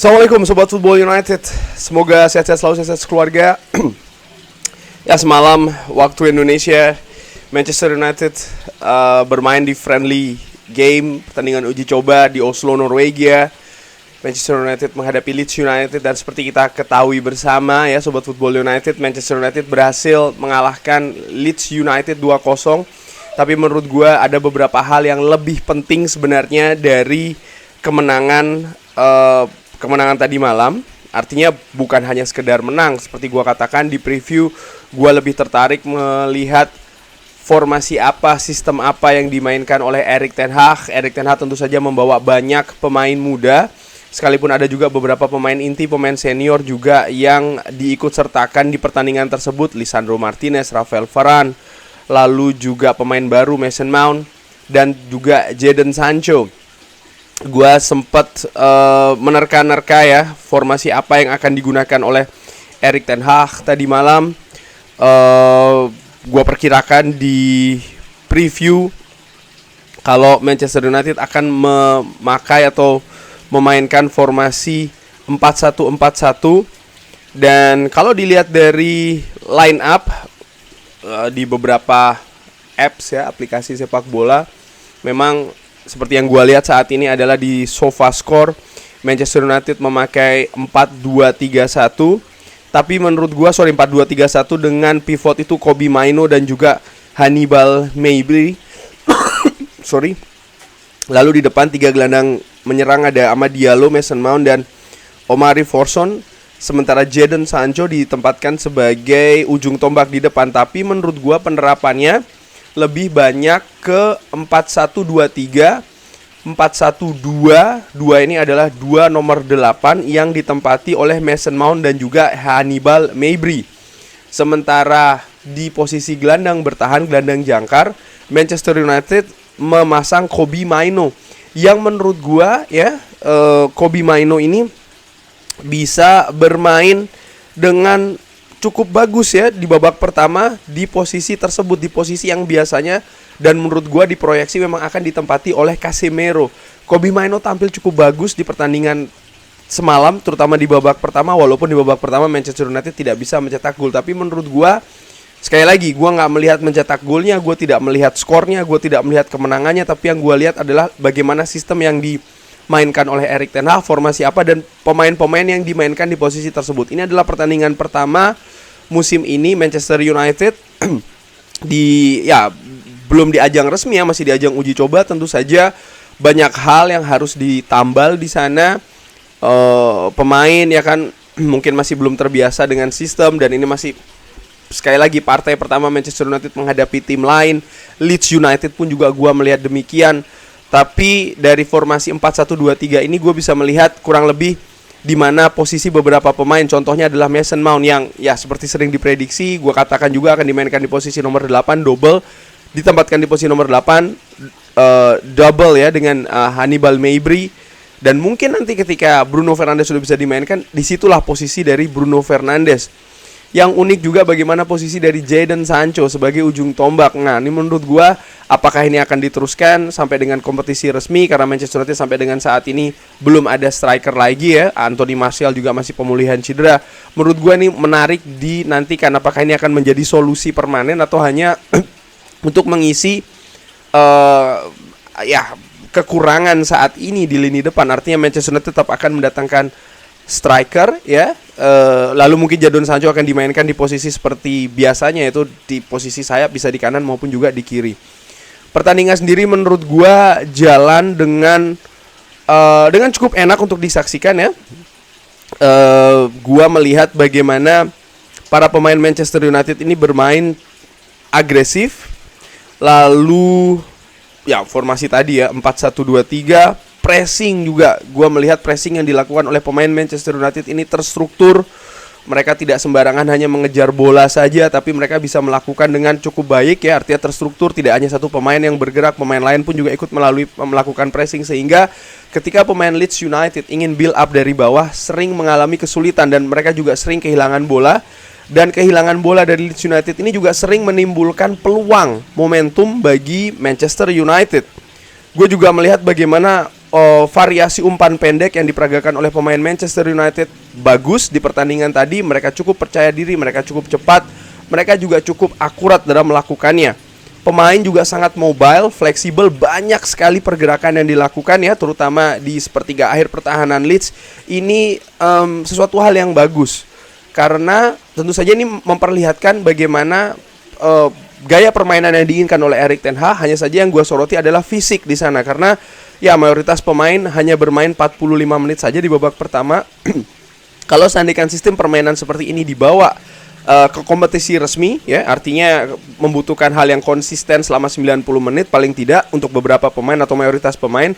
Assalamualaikum Sobat Football United. Semoga sehat-sehat selalu, sehat-sehat keluarga. Ya, semalam waktu Indonesia, Manchester United bermain di friendly game, pertandingan uji coba di Oslo, Norwegia. Manchester United menghadapi Leeds United, dan seperti kita ketahui bersama ya Sobat Football United, Manchester United berhasil mengalahkan Leeds United 2-0. Tapi menurut gue ada beberapa hal yang lebih penting sebenarnya dari kemenangan tadi malam. Artinya bukan hanya sekedar menang. Seperti gue katakan di preview, gue lebih tertarik melihat formasi apa, sistem apa yang dimainkan oleh Erik ten Hag. Erik ten Hag tentu saja membawa banyak pemain muda, sekalipun ada juga beberapa pemain inti, pemain senior juga yang diikut sertakan di pertandingan tersebut. Lisandro Martinez, Rafael Varane, lalu juga pemain baru Mason Mount, dan juga Jadon Sancho. Gua sempat menerka-nerka ya formasi apa yang akan digunakan oleh Erik ten Hag tadi malam. Gua perkirakan di preview kalau Manchester United akan memakai atau memainkan formasi 4-1-4-1. Dan kalau dilihat dari line up di beberapa apps ya, aplikasi sepak bola, memang seperti yang gue lihat saat ini adalah di SofaScore, Manchester United memakai 4-2-3-1. Tapi menurut gue 4-2-3-1 dengan pivot itu Kobbie Mainoo dan juga Hannibal Mejbri. Lalu di depan 3 gelandang menyerang ada Amad Diallo, Mason Mount, dan Omari Forson. Sementara Jadon Sancho ditempatkan sebagai ujung tombak di depan. Tapi menurut gue penerapannya lebih banyak ke 4-1-2-3, 4-1-2. Ini adalah 2 nomor 8 yang ditempati oleh Mason Mount dan juga Hannibal Mejbri. Sementara di posisi gelandang bertahan, gelandang jangkar, Manchester United memasang Kobbie Mainoo, yang menurut gua ya Kobbie Mainoo ini bisa bermain dengan cukup bagus ya di babak pertama di posisi tersebut, di posisi yang biasanya dan menurut gua diproyeksi memang akan ditempati oleh Casemiro. Kobbie Mainoo tampil cukup bagus di pertandingan semalam, terutama di babak pertama, walaupun di babak pertama Manchester United tidak bisa mencetak gol. Tapi menurut gua, sekali lagi, gua nggak melihat mencetak golnya, gua tidak melihat skornya, gua tidak melihat kemenangannya, tapi yang gua lihat adalah bagaimana sistem yang dimainkan oleh Erik ten Hag, formasi apa, dan pemain-pemain yang dimainkan di posisi tersebut. Ini adalah pertandingan pertama musim ini Manchester United belum di ajang resmi ya, masih di ajang uji coba. Tentu saja banyak hal yang harus ditambal di sana. Pemain ya kan mungkin masih belum terbiasa dengan sistem, dan ini masih sekali lagi partai pertama Manchester United menghadapi tim lain. Leeds United pun juga gua melihat demikian. Tapi dari formasi 4-1-2-3 ini gue bisa melihat kurang lebih di mana posisi beberapa pemain. Contohnya adalah Mason Mount yang ya seperti sering diprediksi, gue katakan juga akan dimainkan di posisi nomor 8 double, ditempatkan di posisi nomor 8 double ya dengan Hannibal Mejbri. Dan mungkin nanti ketika Bruno Fernandes sudah bisa dimainkan, disitulah posisi dari Bruno Fernandes. Yang unik juga bagaimana posisi dari Jadon Sancho sebagai ujung tombak. Nah, ini menurut gua apakah ini akan diteruskan sampai dengan kompetisi resmi, karena Manchester United sampai dengan saat ini belum ada striker lagi ya. Anthony Martial juga masih pemulihan cedera. Menurut gua ini menarik dinantikan apakah ini akan menjadi solusi permanen atau hanya untuk mengisi kekurangan saat ini di lini depan. Artinya Manchester United tetap akan mendatangkan striker ya, lalu mungkin Jadon Sancho akan dimainkan di posisi seperti biasanya, yaitu di posisi sayap, bisa di kanan maupun juga di kiri. Pertandingan sendiri menurut gua jalan dengan cukup enak untuk disaksikan ya. Gua melihat bagaimana para pemain Manchester United ini bermain agresif, lalu ya formasi tadi ya 4-1-2-3. Pressing juga, gue melihat pressing yang dilakukan oleh pemain Manchester United ini terstruktur. Mereka tidak sembarangan hanya mengejar bola saja, tapi mereka bisa melakukan dengan cukup baik ya. Artinya terstruktur, tidak hanya satu pemain yang bergerak, pemain lain pun juga ikut melakukan pressing. Sehingga ketika pemain Leeds United ingin build up dari bawah, sering mengalami kesulitan, dan mereka juga sering kehilangan bola. Dan kehilangan bola dari Leeds United ini juga sering menimbulkan peluang momentum bagi Manchester United. Gue juga melihat bagaimana variasi umpan pendek yang diperagakan oleh pemain Manchester United bagus di pertandingan tadi. Mereka cukup percaya diri, mereka cukup cepat, mereka juga cukup akurat dalam melakukannya. Pemain juga sangat mobile, fleksibel, banyak sekali pergerakan yang dilakukan ya, terutama di sepertiga akhir pertahanan Leeds. Ini sesuatu hal yang bagus, karena tentu saja ini memperlihatkan bagaimana gaya permainan yang diinginkan oleh Erik ten Hag. Hanya saja yang gue soroti adalah fisik di sana, karena ya mayoritas pemain hanya bermain 45 menit saja di babak pertama. Kalau seandainya sistem permainan seperti ini dibawa ke kompetisi resmi ya, artinya membutuhkan hal yang konsisten selama 90 menit paling tidak untuk beberapa pemain atau mayoritas pemain.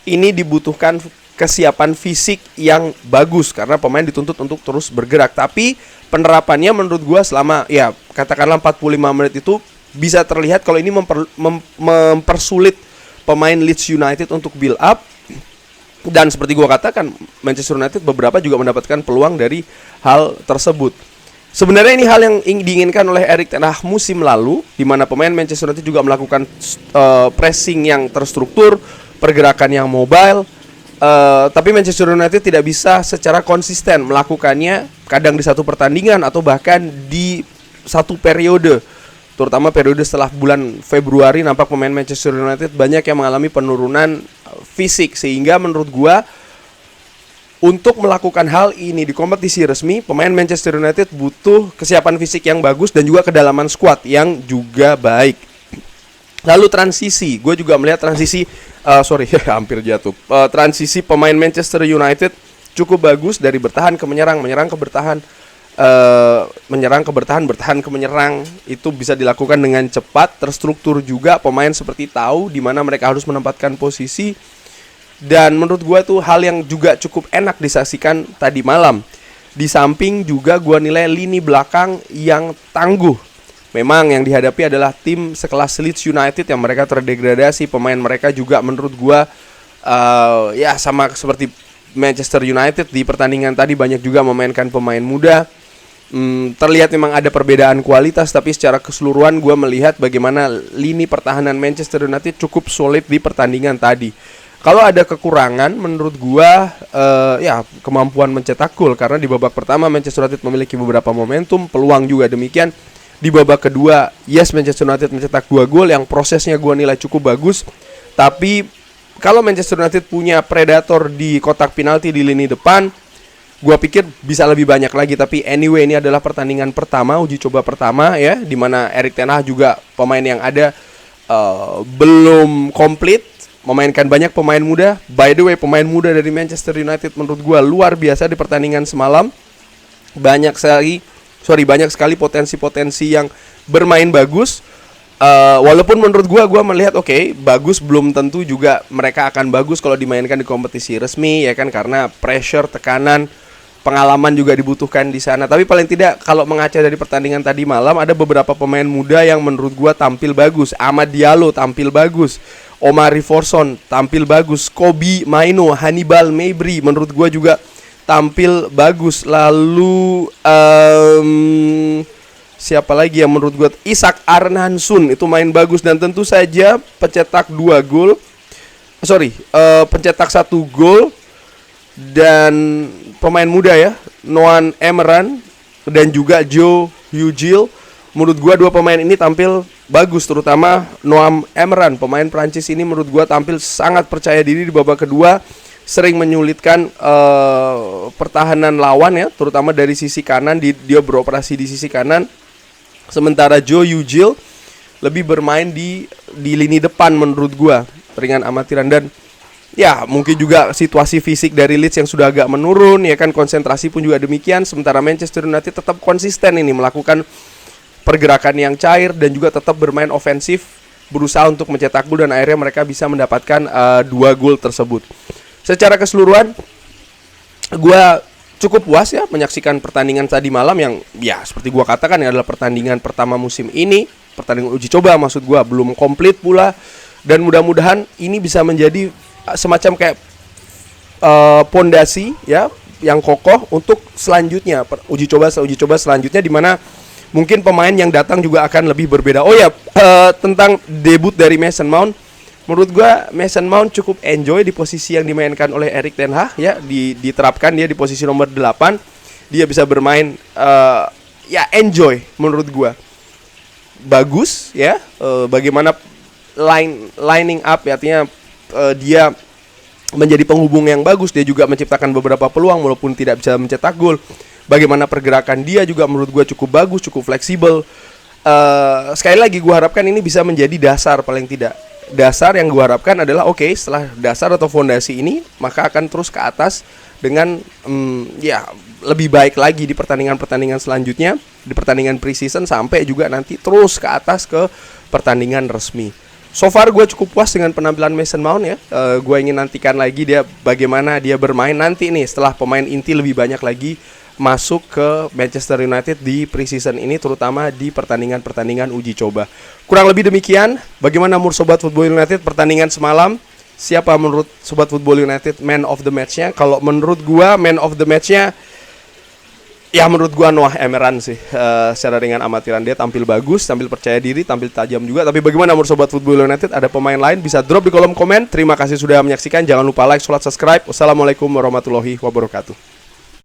Ini dibutuhkan kesiapan fisik yang bagus karena pemain dituntut untuk terus bergerak. Tapi penerapannya menurut gua selama ya katakanlah 45 menit itu bisa terlihat kalau ini mempersulit pemain Leeds United untuk build up. Dan seperti gua katakan, Manchester United beberapa juga mendapatkan peluang dari hal tersebut. Sebenarnya ini hal yang diinginkan oleh Erik ten Hag musim lalu, di mana pemain Manchester United juga melakukan pressing yang terstruktur, pergerakan yang mobile. Tapi Manchester United tidak bisa secara konsisten melakukannya, kadang di satu pertandingan atau bahkan di satu periode. Terutama periode setelah bulan Februari, nampak pemain Manchester United banyak yang mengalami penurunan fisik. Sehingga menurut gua, untuk melakukan hal ini di kompetisi resmi, pemain Manchester United butuh kesiapan fisik yang bagus dan juga kedalaman skuad yang juga baik. Lalu transisi, gue juga melihat transisi hampir jatuh. Transisi pemain Manchester United cukup bagus dari bertahan ke menyerang, menyerang ke bertahan, menyerang ke bertahan, bertahan ke menyerang. Itu bisa dilakukan dengan cepat, terstruktur juga. Pemain seperti tahu di mana mereka harus menempatkan posisi. Dan menurut gue itu hal yang juga cukup enak disaksikan tadi malam. Di samping juga gue nilai lini belakang yang tangguh. Memang yang dihadapi adalah tim sekelas Leeds United yang mereka terdegradasi. Pemain mereka juga menurut gua ya sama seperti Manchester United di pertandingan tadi, banyak juga memainkan pemain muda. Terlihat memang ada perbedaan kualitas, tapi secara keseluruhan gua melihat bagaimana lini pertahanan Manchester United cukup solid di pertandingan tadi. Kalau ada kekurangan menurut gua ya kemampuan mencetak gol, karena di babak pertama Manchester United memiliki beberapa momentum, peluang juga demikian. Di babak kedua, yes, Manchester United mencetak 2 gol yang prosesnya gue nilai cukup bagus. Tapi kalau Manchester United punya predator di kotak penalti di lini depan, gue pikir bisa lebih banyak lagi. Tapi anyway, ini adalah pertandingan pertama, uji coba pertama ya, dimana Erik ten Hag juga pemain yang ada belum komplit, memainkan banyak pemain muda. By the way, pemain muda dari Manchester United menurut gue luar biasa di pertandingan semalam. Banyak sekali potensi-potensi yang bermain bagus. Walaupun menurut gue melihat bagus, belum tentu juga mereka akan bagus kalau dimainkan di kompetisi resmi ya kan, karena pressure, tekanan, pengalaman juga dibutuhkan di sana. Tapi paling tidak kalau mengaca dari pertandingan tadi malam, ada beberapa pemain muda yang menurut gue tampil bagus. Amad Diallo tampil bagus, Omari Forson tampil bagus, Kobbie Mainoo, Hannibal Mejbri menurut gue juga tampil bagus. Lalu siapa lagi yang menurut gue, Isak Arnansson itu main bagus, dan tentu saja pencetak 1 gol. Dan pemain muda ya, Noah Emeran dan juga Joe Hugil, menurut gue 2 pemain ini tampil bagus. Terutama Noah Emeran, pemain Prancis ini menurut gue tampil sangat percaya diri di babak kedua, sering menyulitkan pertahanan lawan ya, terutama dari sisi kanan. Dia beroperasi di sisi kanan, sementara Joe Hugil lebih bermain di lini depan menurut gua, ringan amatiran. Dan ya mungkin juga situasi fisik dari Leeds yang sudah agak menurun ya kan, konsentrasi pun juga demikian. Sementara Manchester United tetap konsisten ini melakukan pergerakan yang cair dan juga tetap bermain ofensif, berusaha untuk mencetak gol, dan akhirnya mereka bisa mendapatkan 2 gol tersebut. Secara keseluruhan gue cukup puas ya menyaksikan pertandingan tadi malam yang ya seperti gue katakan ya adalah pertandingan pertama musim ini, pertandingan uji coba maksud gue, belum komplit pula. Dan mudah-mudahan ini bisa menjadi semacam kayak pondasi ya yang kokoh untuk selanjutnya, uji coba selanjutnya, di mana mungkin pemain yang datang juga akan lebih berbeda. Oh ya, tentang debut dari Mason Mount, Menurut gua Mason Mount cukup enjoy di posisi yang dimainkan oleh Erik ten Hag ya, diterapkan dia di posisi nomor 8. Dia bisa bermain ya enjoy menurut gua. Bagus ya, bagaimana lining up ya, artinya dia menjadi penghubung yang bagus. Dia juga menciptakan beberapa peluang walaupun tidak bisa mencetak gol. Bagaimana pergerakan dia juga menurut gua cukup bagus, cukup fleksibel. Sekali lagi gue harapkan ini bisa menjadi dasar, paling tidak dasar yang gue harapkan adalah setelah dasar atau fondasi ini maka akan terus ke atas dengan ya lebih baik lagi di pertandingan-pertandingan selanjutnya, di pertandingan preseason sampai juga nanti terus ke atas ke pertandingan resmi. So far gue cukup puas dengan penampilan Mason Mount ya. Gue ingin nantikan lagi dia bagaimana dia bermain nanti nih setelah pemain inti lebih banyak lagi masuk ke Manchester United di preseason ini, terutama di pertandingan-pertandingan uji coba. Kurang lebih demikian. Bagaimana menurut Sobat Football United pertandingan semalam? Siapa menurut Sobat Football United man of the match-nya? Kalau menurut gua man of the match-nya ya menurut gua Noah Emmerich sih. Secara dengan amatiran dia tampil bagus, tampil percaya diri, tampil tajam juga. Tapi bagaimana menurut Sobat Football United? Ada pemain lain? Bisa drop di kolom komen. Terima kasih sudah menyaksikan. Jangan lupa like, subscribe. Wassalamualaikum warahmatullahi wabarakatuh.